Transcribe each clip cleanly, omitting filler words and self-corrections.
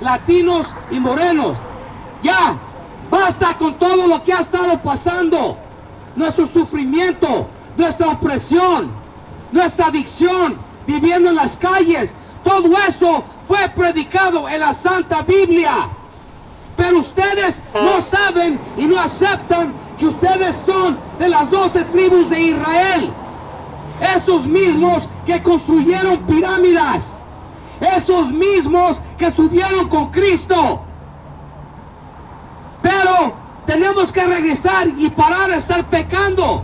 latinos y morenos. Ya, basta con todo lo que ha estado pasando. Nuestro sufrimiento, nuestra opresión, nuestra adicción, viviendo en las calles. Todo eso fue predicado en la Santa Biblia. Pero ustedes no saben y no aceptan que ustedes son de las 12 tribus de Israel. Esos mismos que construyeron pirámides. Esos mismos que estuvieron con Cristo. Pero tenemos que regresar y parar de estar pecando.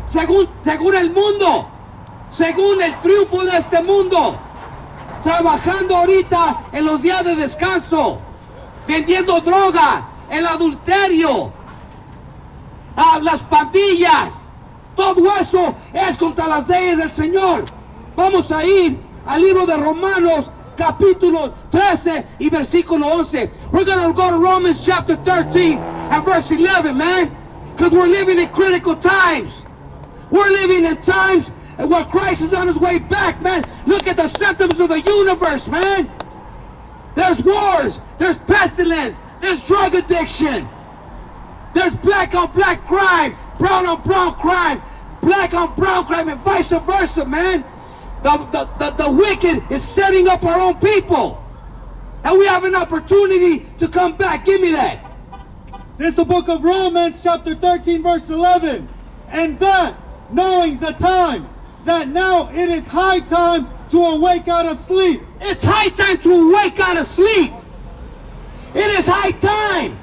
Según el mundo. Según el triunfo de este mundo. Trabajando ahorita en los días de descanso. Vendiendo droga. El adulterio. Las pandillas. Todo eso es contra las leyes del Señor. Vamos a ir al libro de Romanos capítulo 13 y versículo 11. We're going to go to Romans chapter 13 and verse 11, man. Because we're living in critical times. We're living in times where Christ is on his way back, man. Look at the symptoms of the universe, man. There's wars, there's pestilence, there's drug addiction. There's black on black crime, brown on brown crime, black on brown crime, and vice versa, man. The wicked is setting up our own people. And we have an opportunity to come back. Give me that. This is the book of Romans, chapter 13, verse 11. And that, knowing the time, that now it is high time to awake out of sleep. It's high time to awake out of sleep. It is high time.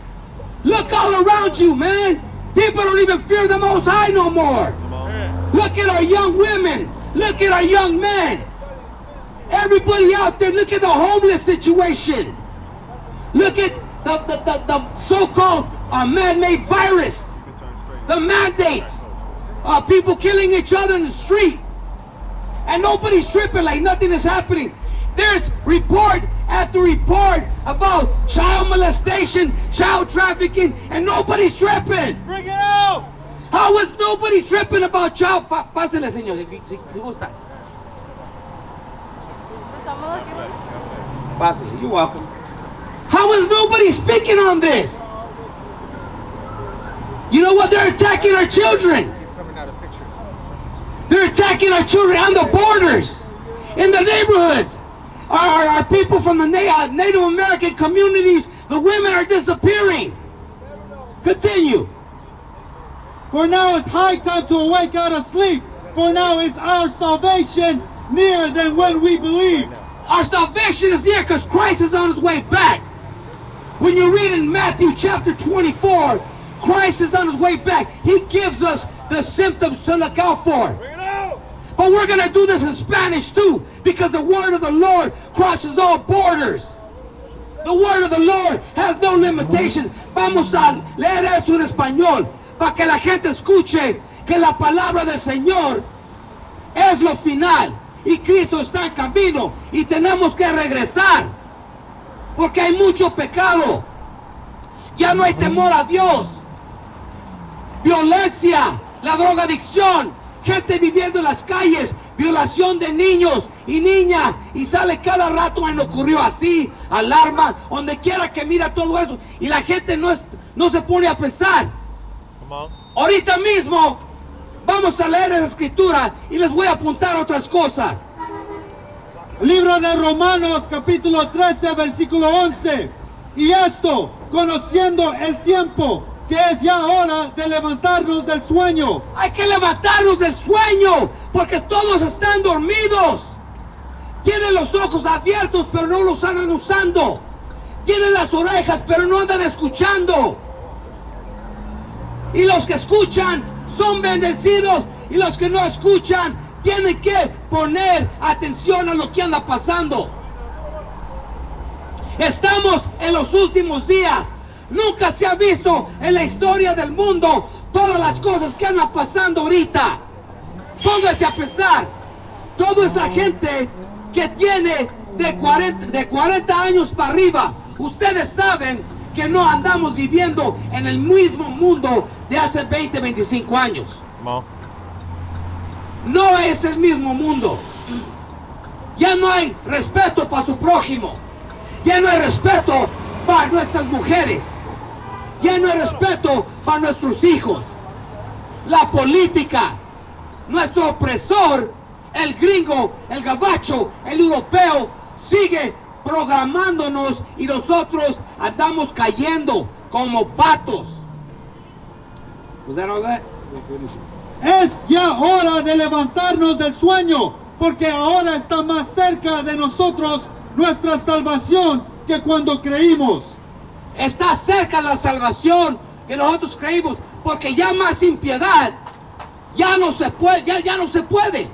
Look all around you, man. People don't even fear the Most High no more. Look at our young women. Look at our young men. Everybody out there, look at the homeless situation. Look at the so-called man-made virus. The mandates. People killing each other in the street. And nobody's tripping like nothing is happening. There's report after report about child molestation, child trafficking, and nobody's tripping. Bring it out! How is nobody tripping about child? Pásele, señor, si gusta. Pásele, you're welcome. How is nobody speaking on this? You know what? They're attacking our children. They're attacking our children on the borders, in the neighborhoods. Our people from the Native American communities, the women are disappearing. Continue. For now it's high time to awake out of sleep. For now is our salvation nearer than when we believed. Our salvation is near because Christ is on his way back. When you read in Matthew chapter 24, Christ is on his way back. He gives us the symptoms to look out for. But we're going to do this in Spanish too, because the word of the Lord crosses all borders. The word of the Lord has no limitations. Vamos a leer esto en español para que la gente escuche que la palabra del Señor es lo final y Cristo está en camino y tenemos que regresar porque hay mucho pecado. Ya no hay temor a Dios. Violencia, la drogadicción, gente viviendo en las calles, violación de niños y niñas, y sale cada rato, me ocurrió así, alarma, donde quiera que mira todo eso, y la gente no se pone a pensar. Ahorita mismo vamos a leer la escritura y les voy a apuntar otras cosas. Libro de Romanos, capítulo 13, versículo 11. Y esto, conociendo el tiempo, que es ya hora de levantarnos del sueño. Hay que levantarnos del sueño, porque todos están dormidos. Tienen los ojos abiertos, pero no los andan usando. Tienen las orejas, pero no andan escuchando. Y los que escuchan son bendecidos, y los que no escuchan tienen que poner atención a lo que anda pasando. Estamos en los últimos días. Nunca se ha visto en la historia del mundo todas las cosas que andan pasando ahorita. Póngase a pensar. Toda esa gente que tiene de 40 años para arriba, ustedes saben que no andamos viviendo en el mismo mundo de hace 20, 25 años. No es el mismo mundo. Ya no hay respeto para su prójimo. Ya no hay respeto para nuestras mujeres. Ya no hay respeto para nuestros hijos. La política, nuestro opresor, el gringo, el gabacho, el europeo, sigue programándonos y nosotros andamos cayendo como patos. Was that all that? Es ya hora de levantarnos del sueño, porque ahora está más cerca de nosotros nuestra salvación que cuando creímos. Está cerca la salvación que nosotros creímos, porque ya más impiedad ya no se puede, ya no se puede.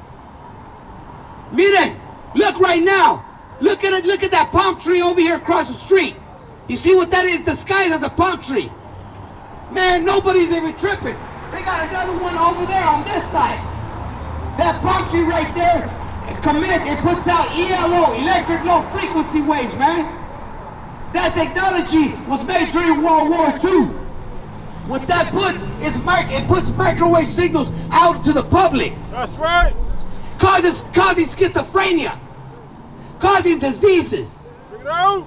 Miren, look right now. Look at that palm tree over here across the street. You see what that is? Disguised as a palm tree. Man, nobody's even tripping. They got another one over there on this side. That palm tree right there, it puts out ELO, electric low frequency waves, man. That technology was made during World War II. What that puts is it puts microwave signals out to the public. That's right. Causing schizophrenia, causing diseases. Bring it out.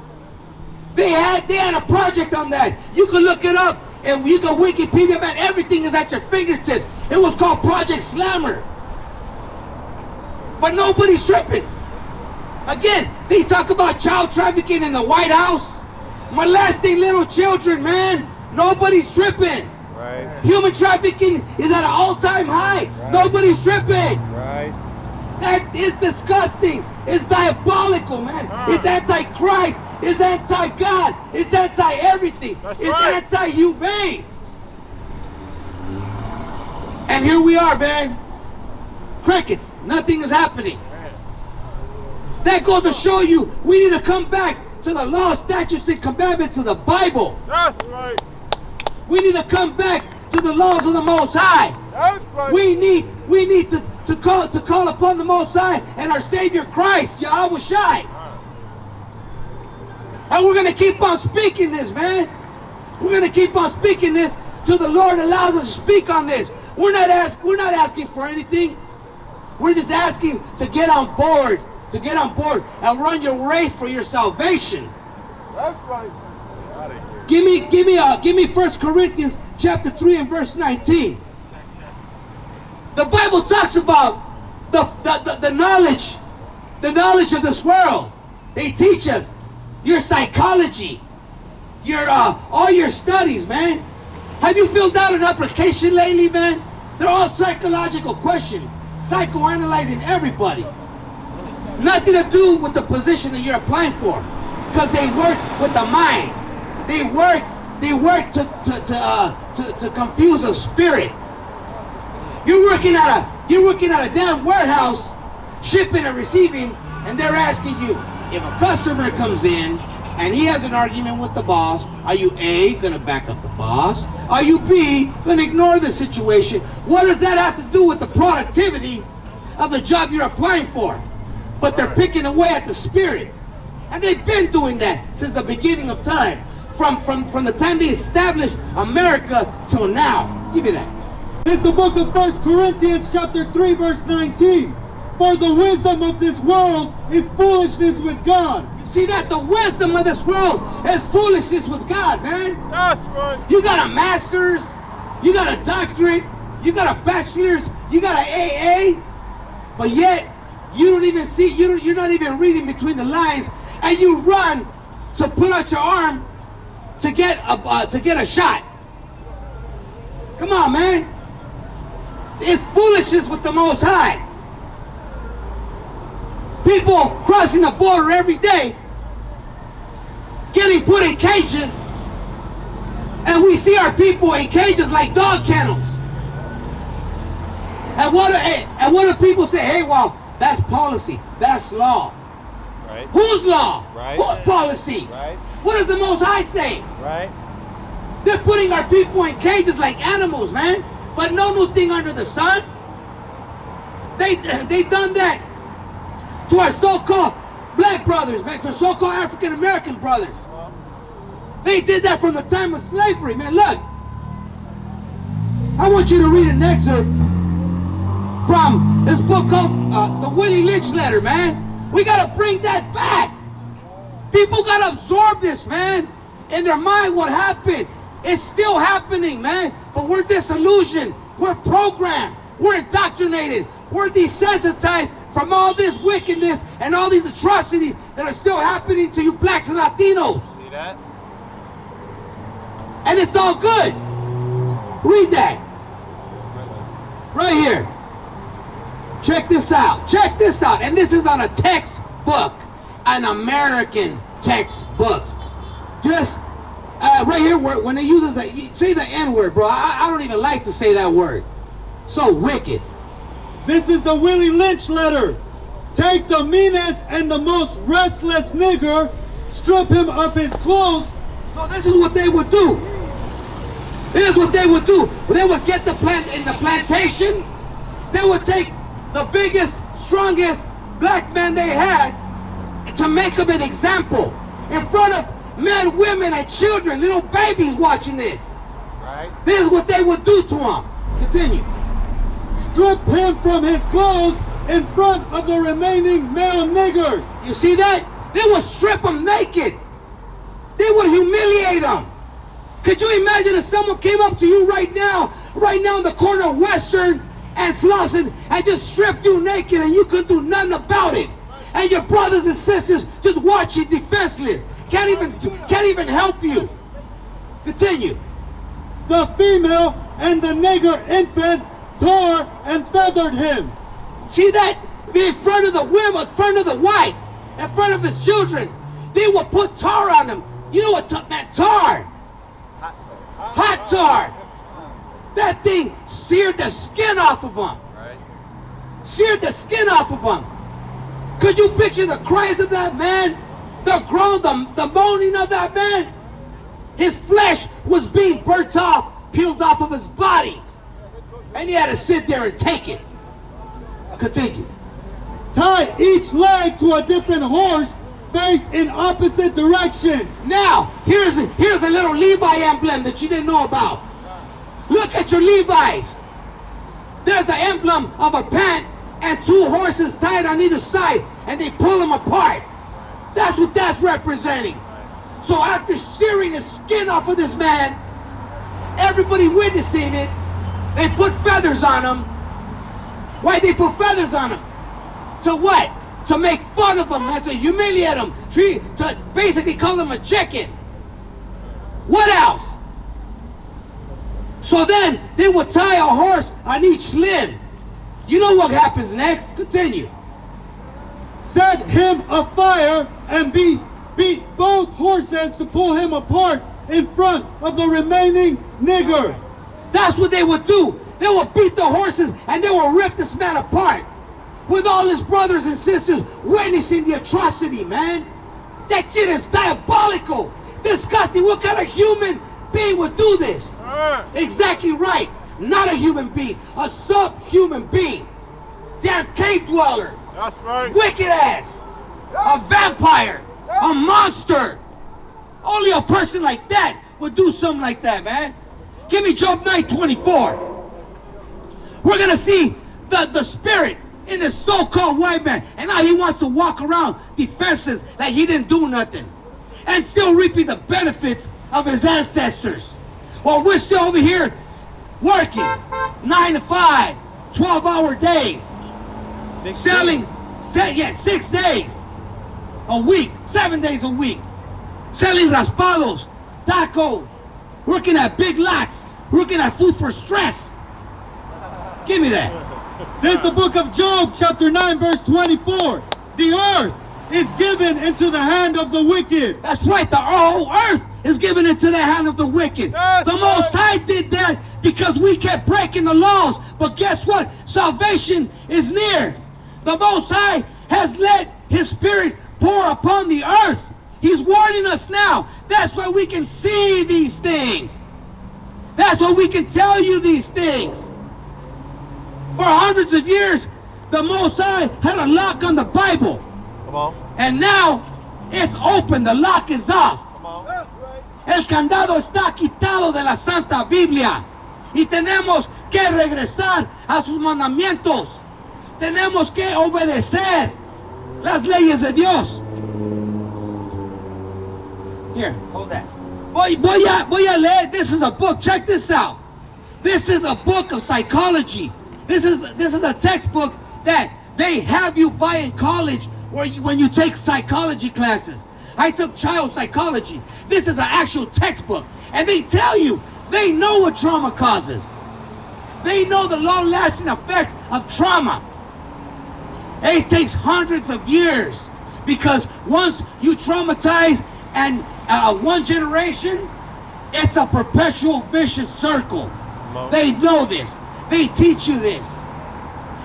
They had a project on that. You can look it up and you can Wikipedia, man. Everything is at your fingertips. It was called Project Slammer. But nobody's tripping. Again, they talk about child trafficking in the White House, molesting little children, man. Nobody's tripping. Right. Human trafficking is at an all-time high. Right. Nobody's tripping. Right. That is disgusting. It's diabolical, man. It's anti-Christ. It's anti-God. It's anti-everything. That's It's right. anti-humane. And here we are, man. Crickets. Nothing is happening. That goes to show you we need to come back to the law, statutes, and commandments of the Bible. That's right. We need to come back to the laws of the Most High. That's right. We need to call upon the Most High and our Savior Christ, HAWASHI. And we're gonna keep on speaking this, man. We're gonna keep on speaking this till the Lord allows us to speak on this. We're not asking for anything. We're just asking to get on board, and run your race for your salvation. That's right. Out of here. Give me 1 Corinthians chapter 3 and verse 19. The Bible talks about the knowledge of this world. They teach us your psychology, your all your studies, man. Have you filled out an application lately, man? They're all psychological questions, psychoanalyzing everybody. Nothing to do with the position that you're applying for, because they work with the mind. They work to confuse a spirit. You're working at a damn warehouse, shipping and receiving, and they're asking you, if a customer comes in and he has an argument with the boss, are you A, gonna back up the boss? Are you B, gonna ignore the situation? What does that have to do with the productivity of the job you're applying for? But they're picking away at the spirit. And they've been doing that since the beginning of time. From the time they established America till now. Give me that. It's the book of 1 Corinthians chapter 3 verse 19. For the wisdom of this world is foolishness with God. See that? The wisdom of this world is foolishness with God, man. That's right. You got a master's, you got a doctorate, you got a bachelor's, you got an AA, but yet you don't even see, you're not even reading between the lines, and you run to put out your arm to get a shot. Come on, man. It's foolishness with the Most High. People crossing the border every day, getting put in cages, and we see our people in cages like dog kennels. And what do people say? Hey, well, that's policy, that's law. Right. Whose law? Right. Whose policy? Right. What does the Most High say? Right. They're putting our people in cages like animals, man. But no new thing under the sun. They done that to our so-called black brothers, man, to so-called African American brothers. They did that from the time of slavery, man. Look, I want you to read an excerpt from this book called The Willie Lynch Letter, man. We gotta bring that back. People gotta absorb this, man. In their mind, what happened? It's still happening, man. But we're disillusioned. We're programmed. We're indoctrinated. We're desensitized from all this wickedness and all these atrocities that are still happening to you blacks and Latinos. See that? And it's all good. Read that. Right here. Check this out. Check this out. And this is on a textbook. An American textbook. Just right here, when it uses that, say the N-word, bro. I don't even like to say that word. So wicked. This is the Willie Lynch letter. Take the meanest and the most restless nigger, strip him of his clothes. So this is what they would do. This is what they would do. They would get the plant in the plantation. They would take the biggest, strongest black man they had to make them an example in front of men, women, and children, little babies watching this. Right. This is what they would do to him. Continue. Strip him from his clothes in front of the remaining male niggers. You see that? They would strip him naked. They would humiliate him. Could you imagine if someone came up to you right now in the corner of Western and Slauson, and just stripped you naked and you couldn't do nothing about it? And your brothers and sisters just watching defenseless. Can't even help you. Continue. The female and the nigger infant tore and feathered him. See that? In front of the women, in front of the wife, in front of his children. They would put tar on him. You know what meant tar? Hot tar. That thing seared the skin off of him. Right. Seared the skin off of him. Could you picture the cries of that man? The groan, the moaning of that man? His flesh was being burnt off, peeled off of his body. And he had to sit there and take it. Continue. Tie each leg to a different horse, face in opposite directions. Now, here's a little Levi emblem that you didn't know about. Look at your Levi's. There's an emblem of a pant and two horses tied on either side, and they pull them apart. That's what that's representing. So after searing the skin off of this man, everybody witnessing it, they put feathers on him. Why'd they put feathers on him? To what? To make fun of him, and to humiliate him, to basically call him a chicken. What else? So then they would tie a horse on each limb. You know what happens next? Continue. Set him afire and beat both horses to pull him apart in front of the remaining nigger. That's what they would do. They would beat the horses and they would rip this man apart with all his brothers and sisters witnessing the atrocity, man. That shit is diabolical, disgusting. What kind of human being would do this? Exactly right. Not a human being, a subhuman being. Damn cave dweller. That's right. Wicked ass. A vampire. A monster. Only a person like that would do something like that, man. Give me Job 9:24. We're gonna see the spirit in this so-called white man, and now he wants to walk around defenseless like he didn't do nothing, and still reaping the benefits of his ancestors, while we're still over here working 9 to 5, 12-hour days, selling 6 days a week, 7 days a week, selling raspados, tacos, working at big lots, working at food for stress. Give me that. There's the book of Job, chapter 9, verse 24. The earth is given into the hand of the wicked. That's right, the whole earth is given into the hand of the wicked. That's the Most High did that because we kept breaking the laws. But guess what? Salvation is near. The Most High has let His Spirit pour upon the earth. He's warning us now. That's why we can see these things. That's why we can tell you these things. For hundreds of years, the Most High had a lock on the Bible. Come on. And now it's open, the lock is off. Come on. El candado está quitado de la Santa Biblia. Y tenemos que regresar a sus mandamientos. Tenemos que obedecer las leyes de Dios. Here, hold that. Voy a leer. This is a book. Check this out. This is a book of psychology. This is a textbook that they have you buy in college when you take psychology classes. I took child psychology. This is an actual textbook. And they tell you, they know what trauma causes. They know the long-lasting effects of trauma. It takes hundreds of years, because once you traumatize and one generation, it's a perpetual vicious circle. They know this. They teach you this.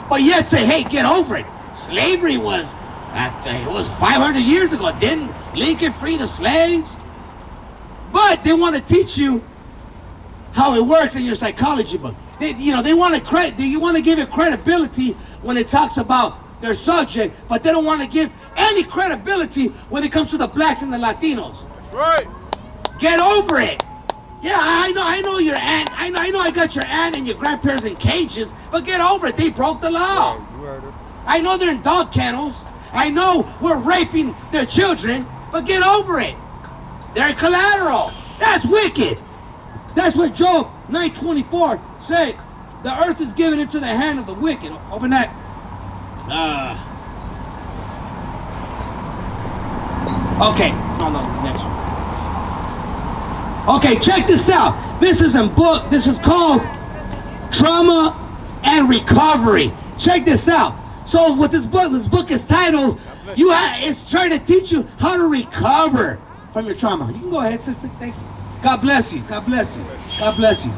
But yet say, hey, get over it. Slavery was 500 years ago. Didn't Lincoln free the slaves? But they want to teach you how it works in your psychology book. They want to give it credibility when it talks about their subject, but they don't want to give any credibility when it comes to the blacks and the Latinos. Right. Get over it. Yeah, I know your aunt. I know I got your aunt and your grandparents in cages, but get over it. They broke the law. You heard her. I know they're in dog kennels. I know we're raping their children, but get over it. They're collateral. That's wicked. That's what Job 9:24 said. The earth is given into the hand of the wicked. Open that. Okay. No, the next one. Okay, check this out. This is called Trauma and Recovery. Check this out. So what this book is titled, it's trying to teach you how to recover from your trauma. You can go ahead, sister. Thank you. God bless you. God bless you. God bless you.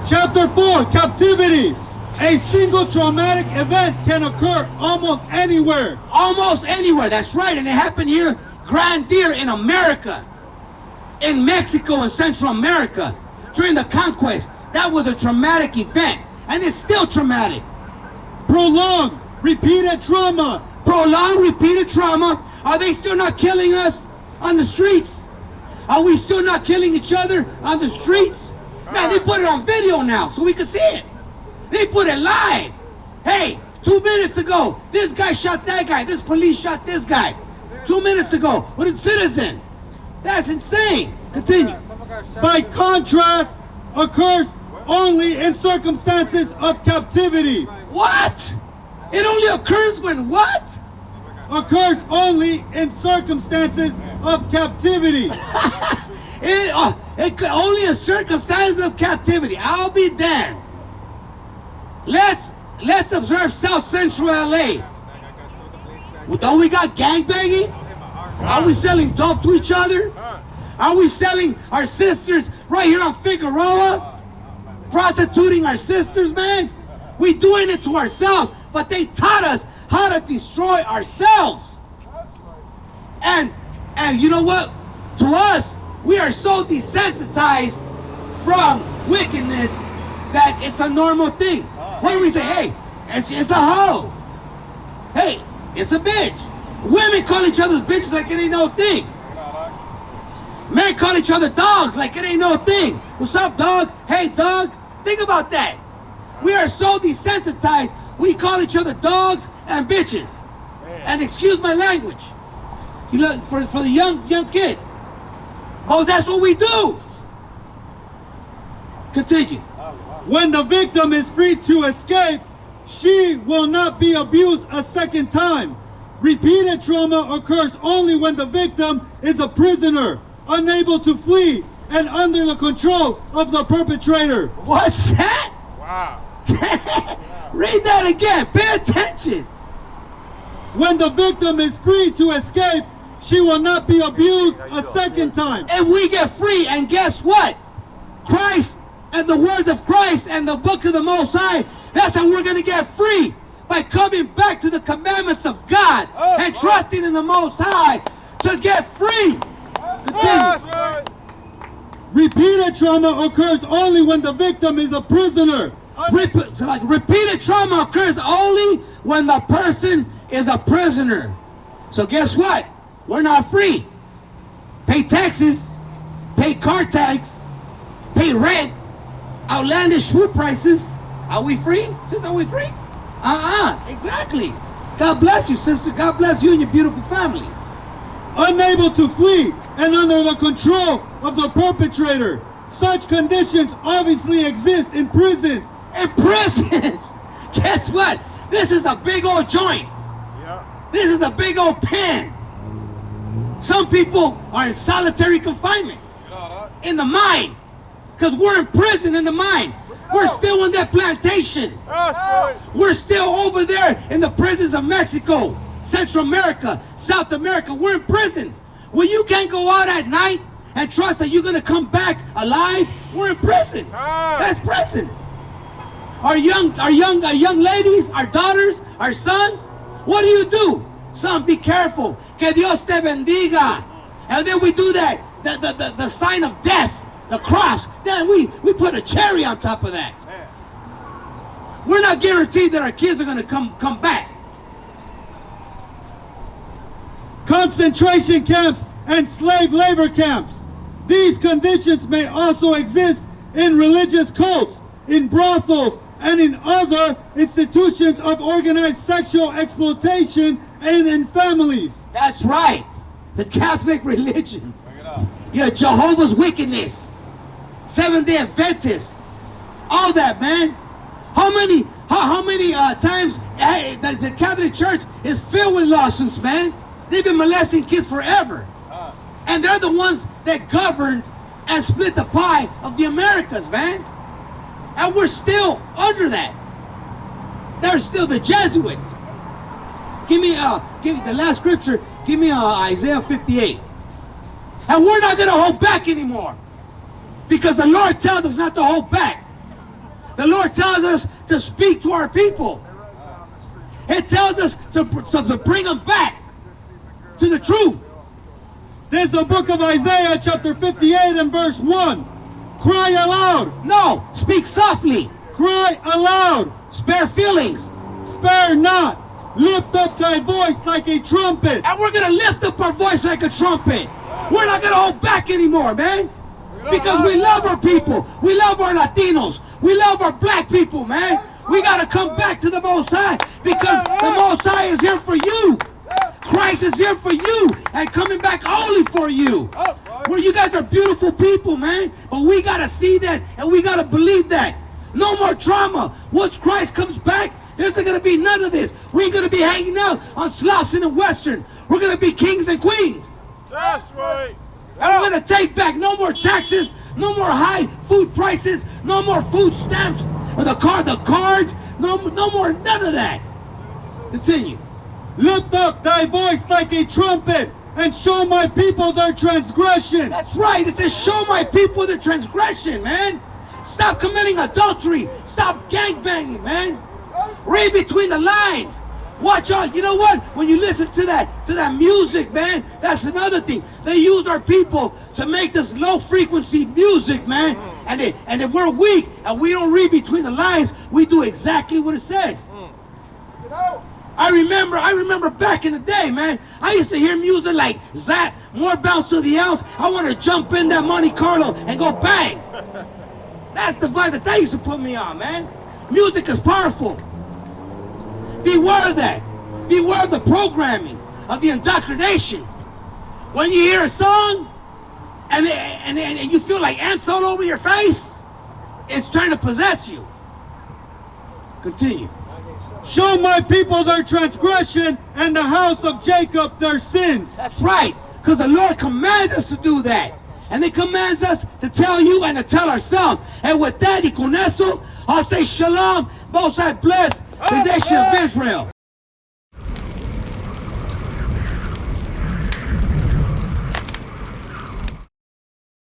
Chapter 4, Captivity. A single traumatic event can occur almost anywhere. Almost anywhere, that's right. And it happened here, Grand Deer in America, in Mexico and Central America, during the conquest. That was a traumatic event, and it's still traumatic. Prolonged, repeated trauma. Prolonged, repeated trauma. Are they still not killing us on the streets? Are we still not killing each other on the streets? Man, they put it on video now so we can see it. They put it live. Hey, 2 minutes ago, this guy shot that guy. This police shot this guy. 2 minutes ago, with a citizen. That's insane. Continue. By contrast, occurs only in circumstances of captivity. What? It only occurs when what? Occurs only in circumstances of captivity. Only in circumstances of captivity. I'll be damned. Let's observe South Central LA. Don't we got gangbanging? Are we selling dope to each other? Are we selling our sisters right here on Figueroa? Prostituting our sisters, man? We doing it to ourselves, but they taught us how to destroy ourselves. And you know what? To us, we are so desensitized from wickedness that it's a normal thing. What do we say? Hey, it's a hoe. Hey, it's a bitch. Women call each other bitches like it ain't no thing. Men call each other dogs like it ain't no thing. What's up, dog? Hey, dog. Think about that. We are so desensitized, we call each other dogs and bitches. And excuse my language. You look for the young kids. Oh, that's what we do. Continue. When the victim is free to escape, she will not be abused a second time. Repeated trauma occurs only when the victim is a prisoner, unable to flee, and under the control of the perpetrator. What's that? Wow. Read that again. Pay attention. When the victim is free to escape, she will not be abused a second time. And we get free, and guess what? Christ and the words of Christ and the book of the Most High, that's how we're going to get free. By coming back to the commandments of God and trusting in the Most High to get free. Continue. Repeated trauma occurs only when the victim is a prisoner. So like repeated trauma occurs only when the person is a prisoner. So guess what? We're not free. Pay taxes, pay car tax, pay rent, outlandish food prices. Are we free? Sister, are we free? Exactly. God bless you, sister. God bless you and your beautiful family. unable to flee, and under the control of the perpetrator. Such conditions obviously exist in prisons. In prisons! Guess what? This is a big old joint. Yeah. This is a big old pen. Some people are in solitary confinement in the mind, because we're in prison in the mind. We're still on that plantation. That's right. We're still over there in the prisons of Mexico, Central America, South America. We're in prison. When you can't go out at night and trust that you're going to come back alive, we're in prison. That's prison. Our young ladies, our daughters, our sons, what do? Son, be careful. Que Dios te bendiga. And then we do that, the sign of death, the cross. Then we put a cherry on top of that. We're not guaranteed that our kids are going to come back. Concentration camps and slave labor camps. These conditions may also exist in religious cults, in brothels, and in other institutions of organized sexual exploitation and in families. That's right. The Catholic religion. Bring it up. Yeah, Jehovah's Witness, Seventh-day Adventists, all that, man. How many times the Catholic Church is filled with lawsuits, man? They've been molesting kids forever. And they're the ones that governed and split the pie of the Americas, man. And we're still under that. They're still the Jesuits. Give me the last scripture. Give me Isaiah 58. And we're not going to hold back anymore, because the Lord tells us not to hold back. The Lord tells us to speak to our people. It tells us to bring them back to the truth. There's the book of Isaiah chapter 58 and verse 1. Cry aloud. No, speak softly. Cry aloud. Spare feelings. Spare not. Lift up thy voice like a trumpet. And we're going to lift up our voice like a trumpet. We're not going to hold back anymore, man. Because we love our people. We love our Latinos. We love our black people, man. We got to come back to the Most High, because the Most High is here for you. Christ is here for you and coming back only for you. Well, you guys are beautiful people, man. But we got to see that, and we got to believe that. No more drama. Once Christ comes back, there's not going to be none of this. We ain't going to be hanging out on Slauson and Western. We're going to be kings and queens. That's right. And we're going to take back no more taxes, no more high food prices, no more food stamps, or the cards, no more, none of that. Continue. Lift up thy voice like a trumpet and show my people their transgression. That's right. It says, show my people their transgression, man. Stop committing adultery. Stop gangbanging, man. Read between the lines. Watch out. You know what? When you listen to that music, man, that's another thing. They use our people to make this low frequency music, man. And if we're weak and we don't read between the lines, we do exactly what it says. I remember back in the day, man. I used to hear music like that, more bounce to the ounce. I want to jump in that Monte Carlo and go bang. That's the vibe that they used to put me on, man. Music is powerful. Beware of that. Beware of the programming, of the indoctrination. When you hear a song and you feel like ants all over your face, it's trying to possess you. Continue. Show my people their transgression and the house of Jacob their sins. That's right, because the Lord commands us to do that. And He commands us to tell you and to tell ourselves. And with that, y con eso, I'll say shalom. Most I bless the nation of Israel.